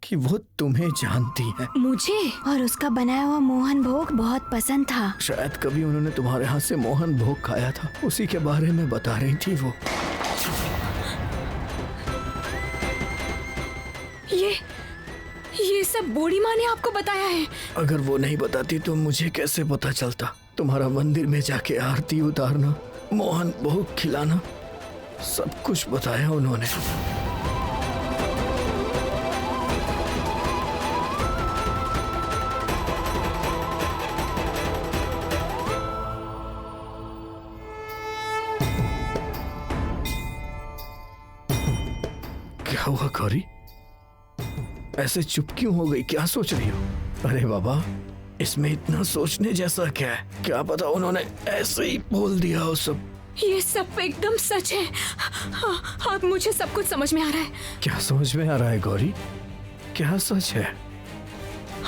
कि वो तुम्हें जानती है। मुझे? और उसका बनाया हुआ मोहन भोग बहुत पसंद था। शायद कभी उन्होंने तुम्हारे हाथ से मोहन भोग खाया था, उसी के बारे में बता रही थी वो। ये सब बूढ़ी माँ ने आपको बताया है? अगर वो नहीं बताती तो मुझे कैसे पता चलता। तुम्हारा मंदिर में जाके आरती उतारना, मोहन भोग खिलाना, सब कुछ बताया उन्होंने। क्या हुआ गौरी, ऐसे चुप क्यों हो गई? क्या सोच रही हो? अरे बाबा, इसमें इतना सोचने जैसा क्या है? क्या पता उन्होंने ऐसे ही बोल दिया हो सब। ये सब एकदम सच है। अब मुझे सब कुछ समझ में आ रहा है। क्या समझ में आ रहा है गौरी? क्या सच है?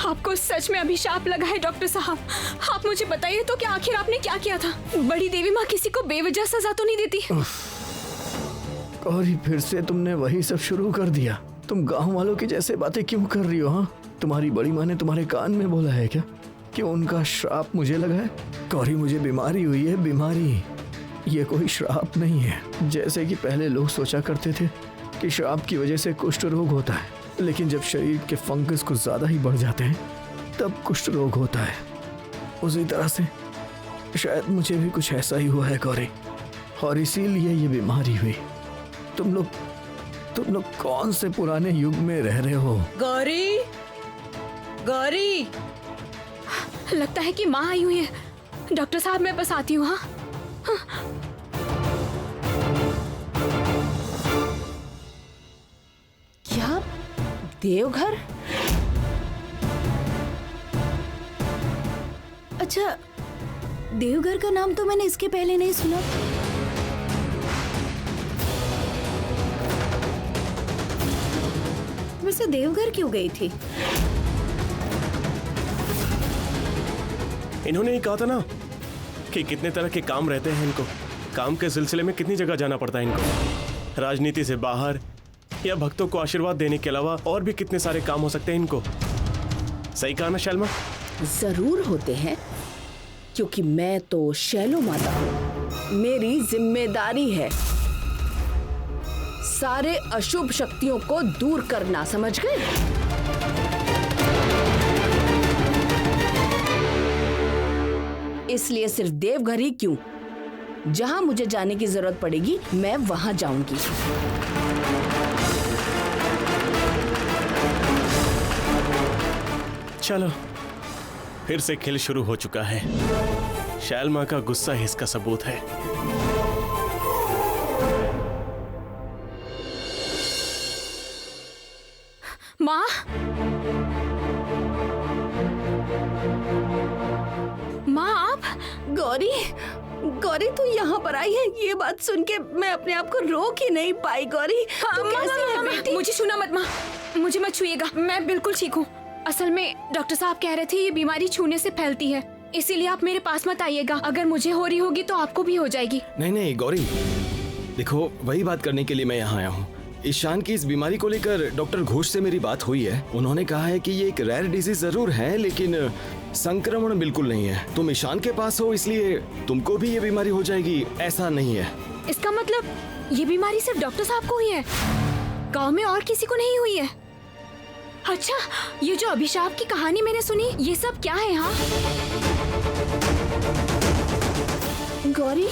आपको सच में अभिशाप लगा है डॉक्टर साहब। आप मुझे बताइए तो कि आखिर आपने क्या किया था? बड़ी देवी माँ किसी को बेवजह सजा तो नहीं देती। गौरी, फिर से तुमने वही सब शुरू कर दिया। तुम गांव वालों की जैसे बातें क्यों कर रही हो? हाँ, तुम्हारी बड़ी माँ ने तुम्हारे कान में बोला है क्या कि उनका श्राप मुझे लगा है? गौरी, मुझे बीमारी हुई है, बीमारी, ये कोई श्राप नहीं है। जैसे कि पहले लोग सोचा करते थे कि श्राप की वजह से कुष्ठ रोग होता है, लेकिन जब शरीर के फंगस कुछ ज्यादा ही बढ़ जाते हैं तब कुष्ठ रोग होता है। उसी तरह से शायद मुझे भी कुछ ऐसा ही हुआ है गौरी, और इसीलिए ये बीमारी हुई। तुम लोग कौन से पुराने युग में रह रहे हो? गौरी, गौरी, लगता है कि माँ आई हुई है। डॉक्टर साहब, मैं बस आती हूँ। हाँ, क्या देवघर? अच्छा, देवघर का नाम तो मैंने इसके पहले नहीं सुना। वैसे देवघर क्यों गई थी? इन्होंने ही कहा था ना कि कितने तरह के काम रहते हैं इनको। काम के सिलसिले में कितनी जगह जाना पड़ता है इनको। राजनीति से बाहर या भक्तों को आशीर्वाद देने के अलावा और भी कितने सारे काम हो सकते हैं इनको। सही कहा ना शैलमा? जरूर होते हैं, क्योंकि मैं तो शैलो माता हूँ। मेरी जिम्मेदारी है सारे अशुभ शक्तियों को दूर करना, समझ गए? इसलिए सिर्फ देवघर ही क्यों, जहां मुझे जाने की जरूरत पड़ेगी मैं वहां जाऊंगी। चलो, फिर से खेल शुरू हो चुका है। शैलमा का गुस्सा ही इसका सबूत है। माँ, माँ आप? गौरी, गौरी तू यहाँ पर आई है, ये बात सुन के मैं अपने आप को रोक ही नहीं पाई। गौरी, तू कैसी है बेटी? मुझे छूना मत माँ, मुझे मत छुइएगा, मैं बिल्कुल ठीक हूँ। असल में डॉक्टर साहब कह रहे थे ये बीमारी छूने से फैलती है, इसीलिए आप मेरे पास मत आइएगा। अगर मुझे हो रही होगी तो आपको भी हो जाएगी। नहीं नहीं गौरी, देखो वही बात करने के लिए मैं यहाँ आया हूँ। ईशान की इस बीमारी को लेकर डॉक्टर घोष से मेरी बात हुई है। उन्होंने कहा है कि ये एक रेयर डिजीज जरूर है, लेकिन संक्रमण बिल्कुल नहीं है। तुम ईशान के पास हो इसलिए तुमको भी ये बीमारी हो जाएगी, ऐसा नहीं है। इसका मतलब ये बीमारी सिर्फ डॉक्टर साहब को हुई है, गांव में और किसी को नहीं हुई है? अच्छा, ये जो अभिशाप की कहानी मैंने सुनी, ये सब क्या है? हाँ गौरी,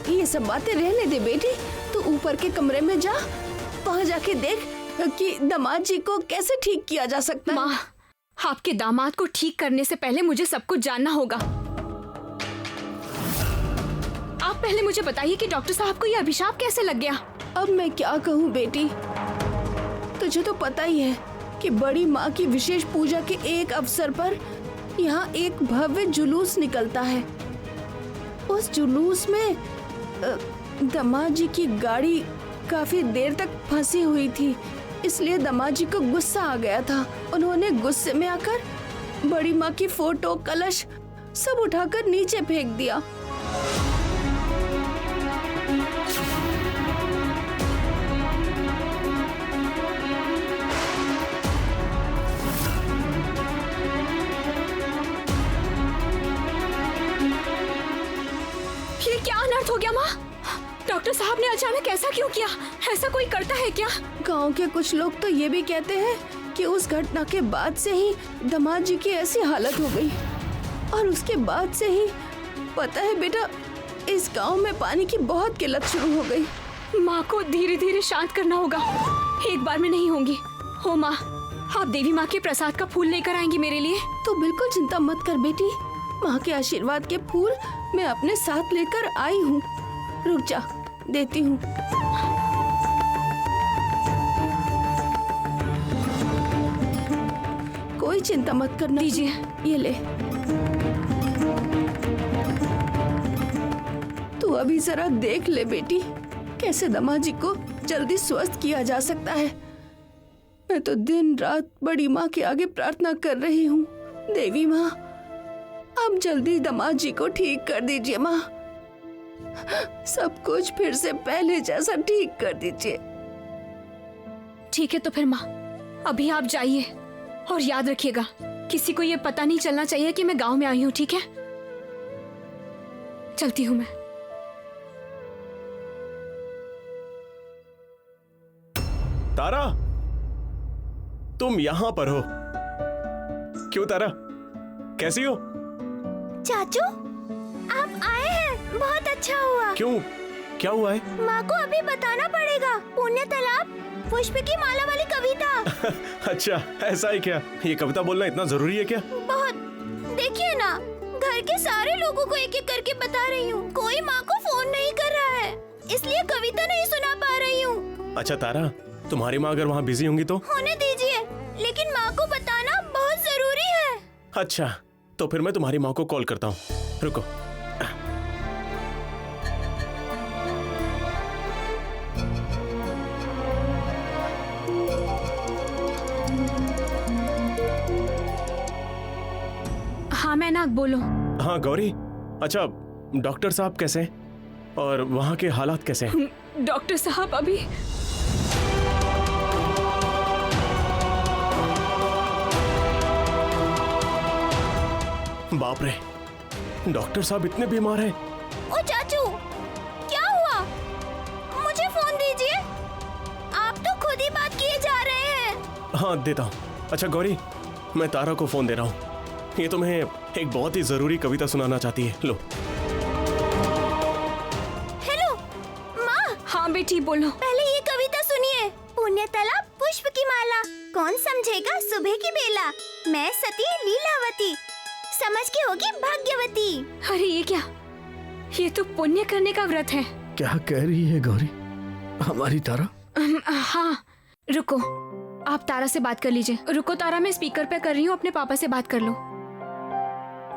ये सब बातें रहने दे बेटी। तू ऊपर के कमरे में जा, वहाँ जाके देख कि दामाद जी को कैसे ठीक किया जा सकता है। माँ, आपके दामाद को ठीक करने से पहले मुझे सब कुछ जानना होगा। आप पहले मुझे बताइए कि डॉक्टर साहब को ये अभिशाप कैसे लग गया? अब मैं क्या कहूँ बेटी, तुझे तो पता ही है कि बड़ी माँ की विशेष पूजा के एक अवसर पर यहाँ एक भव्य जुलूस निकलता है। उस जुलूस में दामाद जी की गाड़ी काफी देर तक फंसी हुई थी, इसलिए दामाद जी को गुस्सा आ गया था। उन्होंने गुस्से में आकर बड़ी माँ की फोटो, कलश सब उठाकर नीचे फेंक दिया। गलत हो गया माँ? डॉक्टर साहब ने अचानक ऐसा क्यों किया? ऐसा कोई करता है क्या? गांव के कुछ लोग तो ये भी कहते हैं कि उस घटना के बाद से ही दामाद जी की ऐसी हालत हो गई, और उसके बाद से ही पता है बेटा, इस गांव में पानी की बहुत किल्लत शुरू हो गई। माँ को धीरे धीरे शांत करना होगा, एक बार में नहीं होंगी। हो माँ, आप देवी माँ के प्रसाद का फूल लेकर आएंगी मेरे लिए? तो बिल्कुल चिंता मत कर बेटी, माँ के आशीर्वाद के फूल मैं अपने साथ लेकर आई हूँ। रुक जा, देती हूँ। कोई चिंता मत करना। दीजिए। ये ले। तू अभी जरा देख ले बेटी, कैसे दामाद जी को जल्दी स्वस्थ किया जा सकता है। मैं तो दिन रात बड़ी माँ के आगे प्रार्थना कर रही हूँ। देवी माँ, आप जल्दी दामाद जी को ठीक कर दीजिए माँ। सब कुछ फिर से पहले जैसा ठीक कर दीजिए। ठीक है तो फिर माँ, अभी आप जाइए और याद रखिएगा, किसी को ये पता नहीं चलना चाहिए कि मैं गांव में आई हूँ, ठीक है? चलती हूँ मैं। तारा, तुम यहाँ पर हो? क्यों तारा, कैसी हो? चाचू, आप आए हैं, बहुत अच्छा हुआ। क्यों, क्या हुआ है? माँ को अभी बताना पड़ेगा। पुण्य तालाब पुष्प की माला वाली कविता। अच्छा, ऐसा है क्या? ये कविता बोलना इतना जरूरी है क्या? बहुत। देखिए ना, घर के सारे लोगों को एक एक करके बता रही हूँ। कोई माँ को फोन नहीं कर रहा है, इसलिए कविता नहीं सुना पा रही हूँ। अच्छा तारा, तुम्हारी माँ अगर वहाँ बिजी होंगी तो? होने दीजिए, लेकिन माँ को बताना बहुत जरूरी है। अच्छा, तो फिर मैं तुम्हारी माँ को कॉल करता हूँ। रुको। हाँ मैनाक, बोलो। हाँ गौरी, अच्छा डॉक्टर साहब कैसे हैं? और वहाँ के हालात कैसे हैं? डॉक्टर साहब अभी बाप रे, डॉक्टर साहब इतने बीमार हैं? ओ चाचू, क्या हुआ? मुझे फोन दीजिए, आप तो खुद ही बात किए जा रहे हैं। हाँ देता हूँ। अच्छा गौरी, मैं तारा को फोन दे रहा हूँ। ये तुम्हें एक बहुत ही जरूरी कविता सुनाना चाहती है। लो। हेलो माँ। हाँ बेटी बोलो। पहले ये कविता सुनिए। पुण्य तालाब पुष्प की माला, कौन समझेगा सुबह की बेला। मैं सती लीलावती, समझ के होगी भाग्यवती। अरे ये क्या, ये तो पुण्य करने का व्रत है। क्या कह रही है गौरी हमारी तारा? हाँ रुको, आप तारा से बात कर लीजिए। रुको तारा, मैं स्पीकर पे कर रही हूँ, अपने पापा से बात कर लो।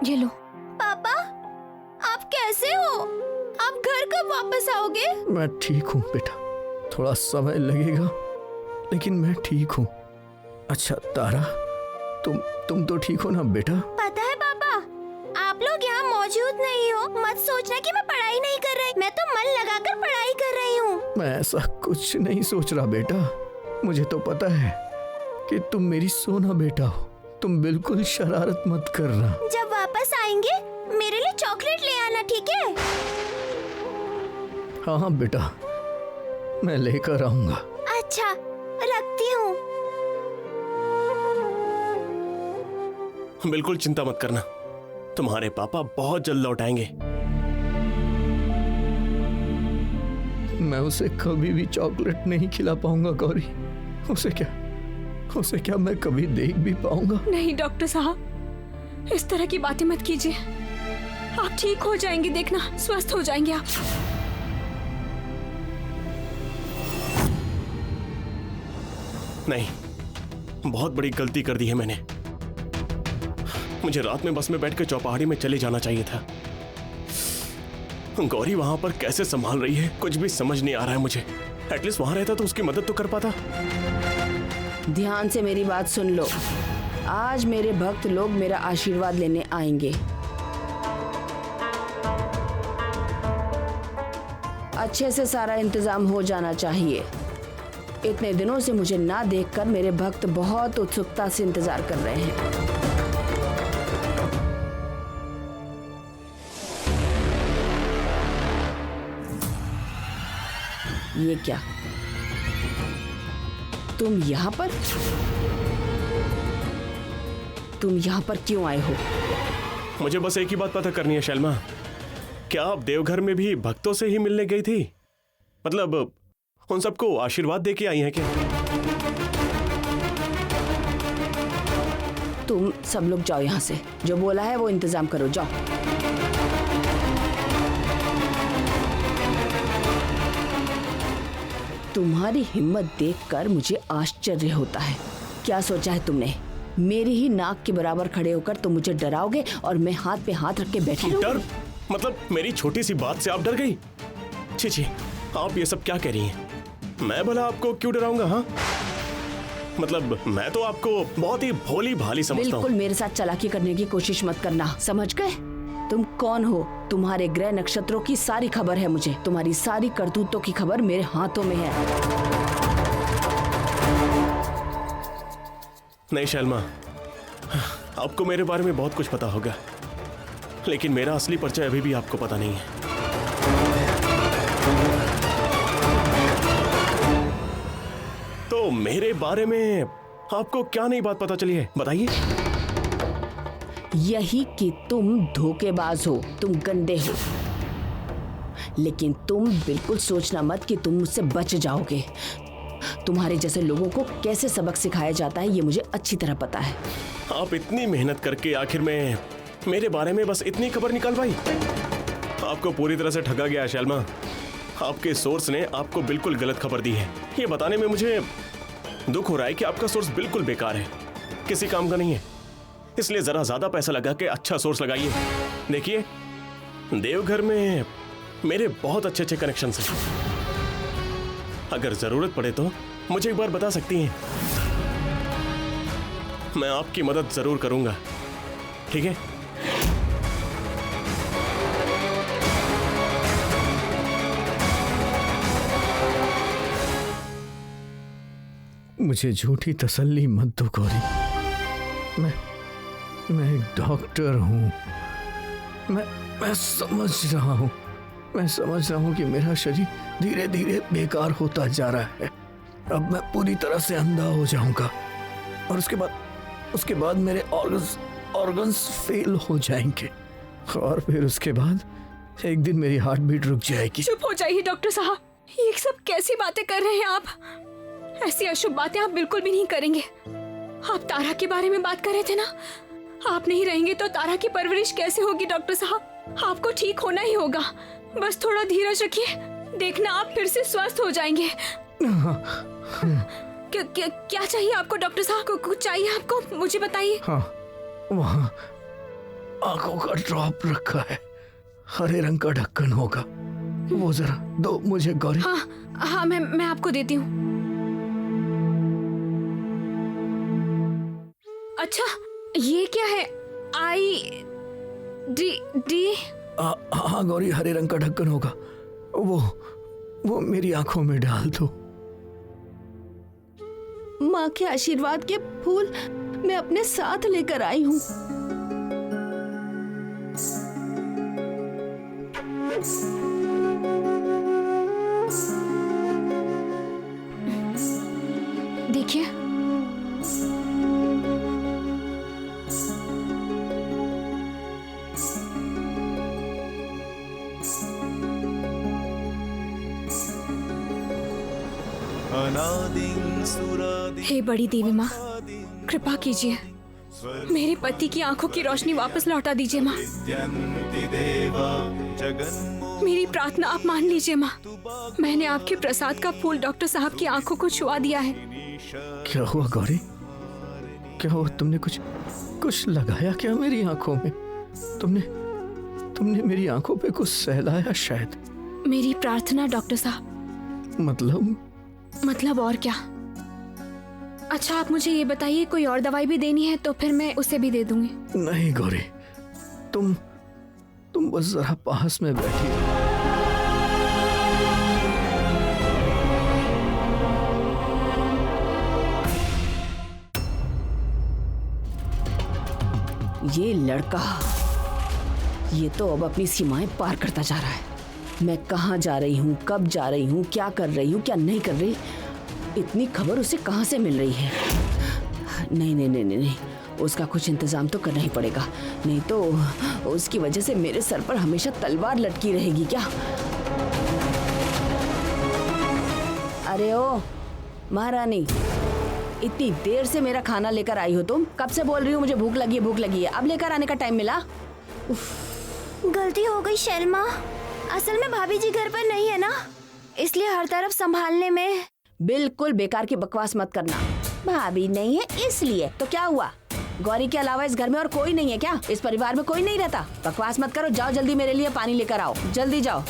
ये लो। पापा, आप कैसे हो? आप घर कब वापस आओगे? मैं ठीक हूँ बेटा, थोड़ा समय लगेगा लेकिन मैं ठीक हूँ। अच्छा तारा, तुम तो ठीक हो ना बेटा? पता है पापा, आप लोग यहाँ मौजूद नहीं हो, मत सोचना कि मैं पढ़ाई नहीं कर रही। मैं तो मन लगाकर पढ़ाई कर रही हूँ। मैं ऐसा कुछ नहीं सोच रहा बेटा, मुझे तो पता है कि तुम मेरी सोना बेटा हो। तुम बिल्कुल शरारत मत करना। जब वापस आएंगे मेरे लिए चॉकलेट ले आना, ठीक है? हाँ बेटा, मैं लेकर आऊंगा। अच्छा, रखती हूँ। बिल्कुल चिंता मत करना, तुम्हारे पापा बहुत जल्द लौट आएंगे। मैं उसे कभी भी चॉकलेट नहीं खिला पाऊंगा गौरी। उसे क्या मैं कभी देख भी पाऊंगा? नहीं डॉक्टर साहब, इस तरह की बातें मत कीजिए। आप ठीक हो जाएंगे, देखना, स्वस्थ हो जाएंगे आप। नहीं, बहुत बड़ी गलती कर दी है मैंने। मुझे रात में बस में बैठकर चौपहाड़ी में चले जाना चाहिए था। गौरी वहां पर कैसे संभाल रही है कुछ भी समझ नहीं आ रहा है मुझे। एटलीस्ट वहां रहता तो उसकी मदद तो कर पाता। ध्यान से मेरी बात सुन लो। आज मेरे भक्त लोग मेरा आशीर्वाद लेने आएंगे। अच्छे से सारा इंतजाम हो जाना चाहिए। इतने दिनों से मुझे ना देखकर मेरे भक्त बहुत उत्सुकता से इंतजार कर रहे हैं। ये क्या? तुम यहाँ पर? तुम यहाँ पर क्यों आए हो? मुझे बस एक ही बात पता करनी है शैलमा, क्या आप देवघर में भी भक्तों से ही मिलने गई थी? मतलब उन सबको आशीर्वाद दे के आई हैं क्या? तुम सब लोग जाओ यहाँ से। जो बोला है वो इंतजाम करो, जाओ। तुम्हारी हिम्मत देखकर मुझे आश्चर्य होता है। क्या सोचा है तुमने? मेरी ही नाक के बराबर खड़े होकर तुम मुझे डराओगे और मैं हाथ पे हाथ रख के बैठी रहूंगी? डर? मतलब मेरी छोटी सी बात से आप डर गई? छी छी, आप ये सब क्या कह रही हैं? मैं भला आपको क्यों डराऊंगा? हाँ, मतलब मैं तो आपको बहुत ही भोली भाली समझता बिल्कुल हूँ। मेरे साथ चालाकी करने की कोशिश मत करना, समझ गए? तुम कौन हो? तुम्हारे ग्रह नक्षत्रों की सारी खबर है मुझे। तुम्हारी सारी करतूतों की खबर मेरे हाथों में है। नहीं शैलमा, आपको मेरे बारे में बहुत कुछ पता होगा, लेकिन मेरा असली परिचय अभी भी आपको पता नहीं है। तो मेरे बारे में आपको क्या नई बात पता चली है, बताइए। यही कि तुम धोखेबाज हो, तुम गंदे हो। लेकिन तुम बिल्कुल सोचना मत कि तुम मुझसे बच जाओगे। तुम्हारे जैसे लोगों को कैसे सबक सिखाया जाता है ये मुझे अच्छी तरह पता है। आप इतनी मेहनत करके आखिर में मेरे बारे में बस इतनी खबर निकाल पाई? आपको पूरी तरह से ठगा गया है शैलमा। आपके सोर्स ने आपको बिल्कुल गलत खबर दी है। ये बताने में मुझे दुख हो रहा है कि आपका सोर्स बिल्कुल बेकार है, किसी काम का नहीं है। इसलिए जरा ज्यादा पैसा लगा के अच्छा सोर्स लगाइए। देखिए, देवघर में मेरे बहुत अच्छे अच्छे कनेक्शन हैं। अगर जरूरत पड़े तो मुझे एक बार बता सकती हैं, मैं आपकी मदद जरूर करूंगा, ठीक है? मुझे झूठी तसल्ली मत दो गौरी। मैं एक डॉक्टर हूँ। मैं समझ रहा हूँ। मैं समझ रहा हूँ कि मेरा शरीर धीरे धीरे बेकार होता जा रहा है। अब मैं पूरी तरह से अंधा हो जाऊंगा और उसके बाद मेरे ऑर्गन्स फेल हो जाएंगे और फिर उसके बाद एक दिन मेरी हार्ट बीट रुक जाएगी। चुप हो जाइए डॉक्टर साहब, ये सब कैसी बातें कर रहे हैं आप? ऐसी अशुभ बातें आप बिल्कुल भी नहीं करेंगे। आप तारा के बारे में बात कर रहे थे ना? आप नहीं रहेंगे तो तारा की परवरिश कैसे होगी डॉक्टर साहब? आपको ठीक होना ही होगा, बस थोड़ा धीरज रखिए, देखना आप फिर से स्वस्थ हो जाएंगे। क्या चाहिए आपको डॉक्टर साहब? कुछ चाहिए आपको? मुझे बताइए। हाँ, वहाँ आंखों का ड्रॉप रखा है, हरे रंग का ढक्कन होगा, वो जरा दो मुझे गौरी। हाँ, मैं आपको देती हूँ। अच्छा, ये क्या है? डी? हाँ गौरी, हरे रंग का ढक्कन होगा, वो मेरी आंखों में डाल दो। माँ के आशीर्वाद के फूल मैं अपने साथ लेकर आई हूँ। देखिए, हे बड़ी देवी माँ, कृपा कीजिए, मेरे पति की आंखों की रोशनी वापस लौटा दीजिए माँ। मेरी प्रार्थना आप मान लीजिए माँ। मैंने आपके प्रसाद का फूल डॉक्टर साहब की आंखों को छुआ दिया है। क्या हुआ गौरी? क्या हुआ? तुमने कुछ लगाया क्या मेरी आंखों में? तुमने मेरी आंखों पे कुछ सहलाया शायद। मेरी प्रार्थना डॉक्टर साहब। मतलब और क्या? अच्छा, आप मुझे ये बताइए, कोई और दवाई भी देनी है तो फिर मैं उसे भी दे दूंगी। नहीं गौरी, तुम बस जरा पास में बैठी रहो। ये लड़का, ये तो अब अपनी सीमाएं पार करता जा रहा है। मैं कहाँ जा रही हूँ, कब जा रही हूँ, क्या कर रही हूँ, क्या नहीं कर रही, इतनी खबर उसे कहाँ से मिल रही है। नहीं नहीं नहीं नहीं नहीं, उसका कुछ इंतजाम तो करना ही पड़ेगा, नहीं तो उसकी वजह से मेरे सर पर हमेशा तलवार लटकी रहेगी क्या। अरे ओ महारानी, इतनी देर से मेरा खाना लेकर आई हो तुम? कब से बोल रही हो मुझे भूख लगी है, भूख लगी है, अब लेकर आने का टाइम मिला? गलती हो गई शर्मा, असल में भाभी जी घर पर नहीं है ना, इसलिए हर तरफ संभालने में। बिल्कुल बेकार की बकवास मत करना। भाभी नहीं है इसलिए तो क्या हुआ? गौरी के अलावा इस घर में और कोई नहीं है क्या? इस परिवार में कोई नहीं रहता? बकवास मत करो, जाओ जल्दी मेरे लिए पानी लेकर आओ, जल्दी जाओ।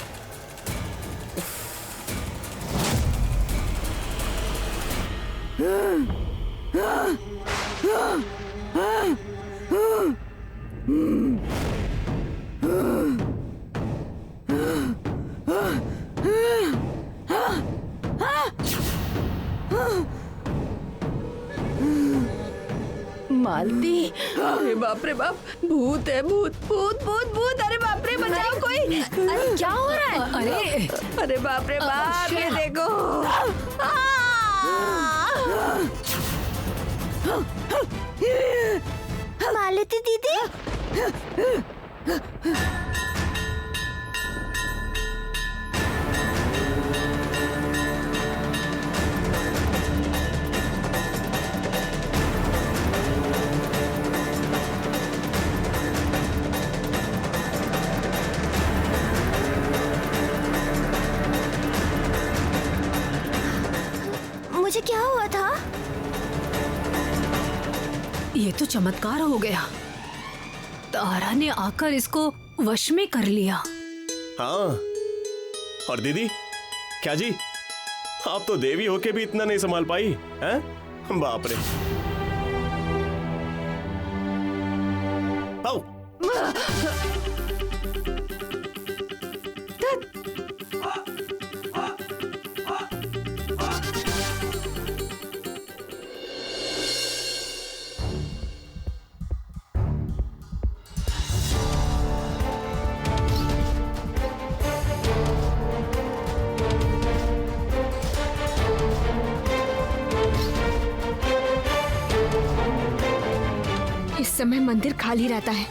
मालती, अरे बाप रे बाप, भूत है, भूत भूत भूत भूत, अरे बाप रे बचाओ कोई। अरे क्या हो रहा है? अरे बाप रे बाप, ये देखो। मालती दीदी, मुझे क्या हुआ था? ये तो चमत्कार हो गया, तारा ने आकर इसको वश में कर लिया। हाँ, और दीदी क्या जी, आप तो देवी होके भी इतना नहीं संभाल पाई हैं? बाप रे। आओ। इस समय मंदिर खाली रहता है।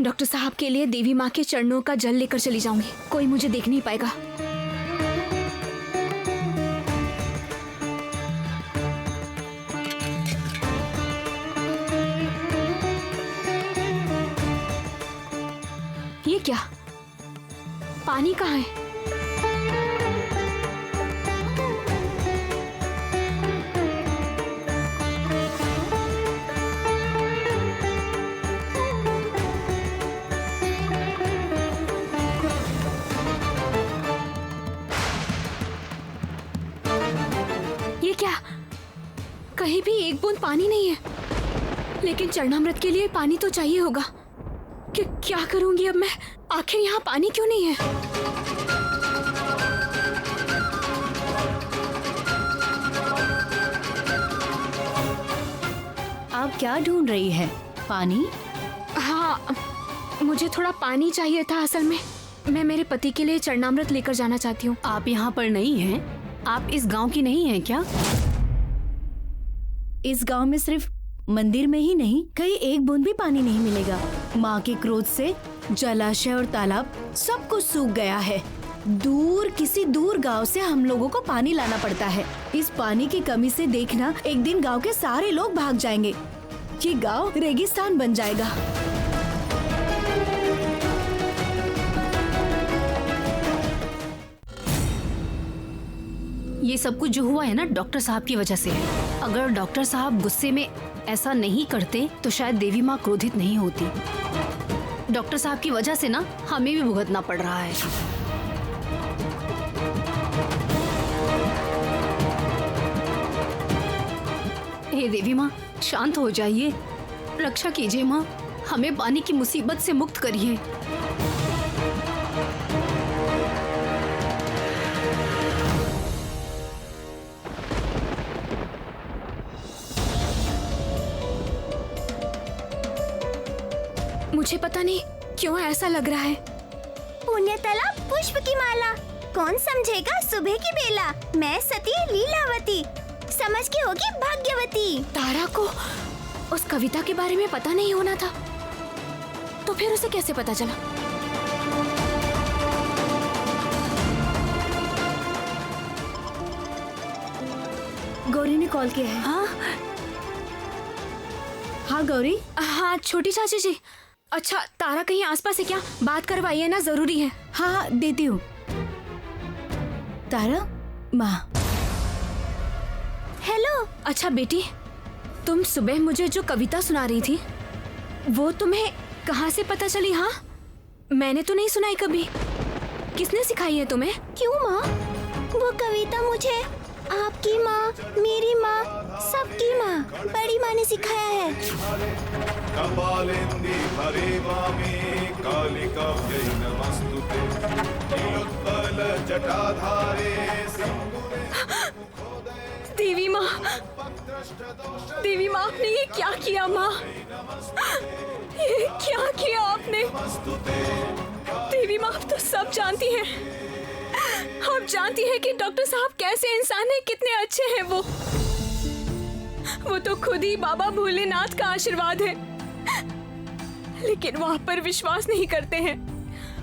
डॉक्टर साहब के लिए देवी माँ के चरणों का जल लेकर चली जाऊंगी, कोई मुझे देख नहीं पाएगा। ये क्या, पानी कहाँ है? ये क्या, कहीं भी एक बूंद पानी नहीं है, लेकिन चरणामृत के लिए पानी तो चाहिए होगा। क्या करूंगी अब मैं? आखिर यहाँ पानी क्यों नहीं है? आप क्या ढूंढ रही है? पानी? हाँ, मुझे थोड़ा पानी चाहिए था। असल में मैं मेरे पति के लिए चरणामृत लेकर जाना चाहती हूँ। आप यहाँ पर नहीं हैं? आप इस गांव की नहीं हैं क्या? इस गांव में सिर्फ मंदिर में ही नहीं, कहीं एक बूंद भी पानी नहीं मिलेगा। माँ के क्रोध से जलाशय और तालाब सब कुछ सूख गया है। किसी दूर गांव से हम लोगों को पानी लाना पड़ता है। इस पानी की कमी से देखना, एक दिन गांव के सारे लोग भाग जाएंगे, ये गांव रेगिस्तान बन जाएगा। ये सब कुछ जो हुआ है ना, डॉक्टर साहब की वजह से है। अगर डॉक्टर साहब गुस्से में ऐसा नहीं करते तो शायद देवी माँ क्रोधित नहीं होती। डॉक्टर साहब की वजह से ना हमें भी भुगतना पड़ रहा है। हे देवी माँ, शांत हो जाइए, रक्षा कीजिए माँ, हमें पानी की मुसीबत से मुक्त करिए। मुझे पता नहीं क्यों ऐसा लग रहा है, पुण्यतला पुष्प की माला। कौन समझेगा सुबह की बेला, मैं सती लीलावती, समझ के होगी भाग्यवती। तारा को उस कविता के बारे में पता नहीं होना था, तो फिर उसे कैसे पता चला? गौरी ने कॉल किया है। हाँ हाँ गौरी। हाँ छोटी चाची जी। अच्छा तारा कहीं आसपास है क्या? बात करवाइए ना, जरूरी है। हाँ हाँ देती हूँ। तारा माँ। हेलो। अच्छा बेटी, तुम सुबह मुझे जो कविता सुना रही थी वो तुम्हें कहाँ से पता चली? हाँ मैंने तो नहीं सुनाई कभी। किसने सिखाई है तुम्हें? क्यों माँ? वो कविता मुझे आपकी माँ, मेरी माँ, सबकी माँ, बड़ी माँ ने सिखाया है। कपालेंदी हरे वामे कालिकाभ्यै नमस्तुते नीलोत्पल जटाधारे देवी माँ, देवी माँ आपने ये क्या किया? माँ ये क्या किया आपने? देवी माँ आप तो सब जानती हैं। आप जानती हैं कि डॉक्टर साहब कैसे इंसान है, कितने अच्छे हैं वो तो खुद ही बाबा भोलेनाथ का आशीर्वाद है, लेकिन वो आप पर विश्वास नहीं करते हैं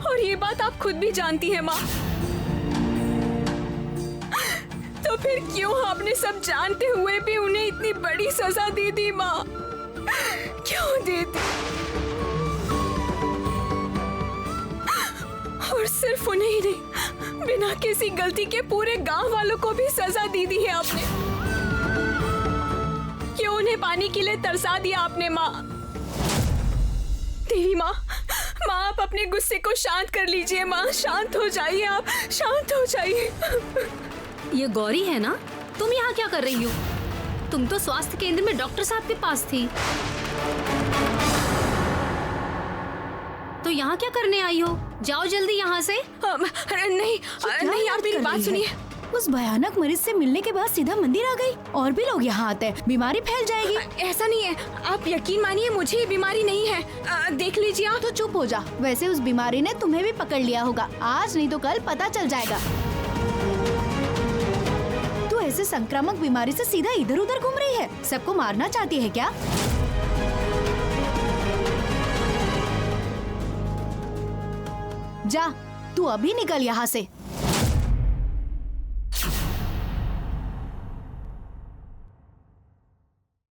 और ये बात आप खुद भी जानती हैं माँ। तो फिर क्यों आपने सब जानते हुए भी उन्हें इतनी बड़ी सजा दे दी माँ? क्यों दे दी? और सिर्फ उन्हें ही नहीं, बिना किसी गलती के पूरे गांव वालों को भी सजा दी है आपने। क्यों उन्हें पानी के लिए तरसा दिया आपने माँ? देवी माँ, माँ आप अपने गुस्से को शांत कर लीजिए माँ, शांत हो जाइए, आप शांत हो जाइए। ये गौरी है ना? तुम यहाँ क्या कर रही हो? तुम तो स्वास्थ्य केंद्र में डॉक्टर साहब के पास थी, तो यहाँ क्या करने आई हो? जाओ जल्दी यहाँ से। नहीं नहीं, आप मेरी बात सुनिए। उस भयानक मरीज से मिलने के बाद सीधा मंदिर आ गई। और भी लोग यहाँ आते हैं, बीमारी फैल जाएगी। ऐसा नहीं है, आप यकीन मानिए मुझे ये बीमारी नहीं है। देख लीजिए आप। तो चुप हो जा। वैसे उस बीमारी ने तुम्हें भी पकड़ लिया होगा, आज नहीं तो कल पता चल जाएगा। तू ऐसे संक्रामक बीमारी से सीधा इधर उधर घूम रही है, सबको मारना चाहती है क्या? जा, तू अभी निकल यहाँ से।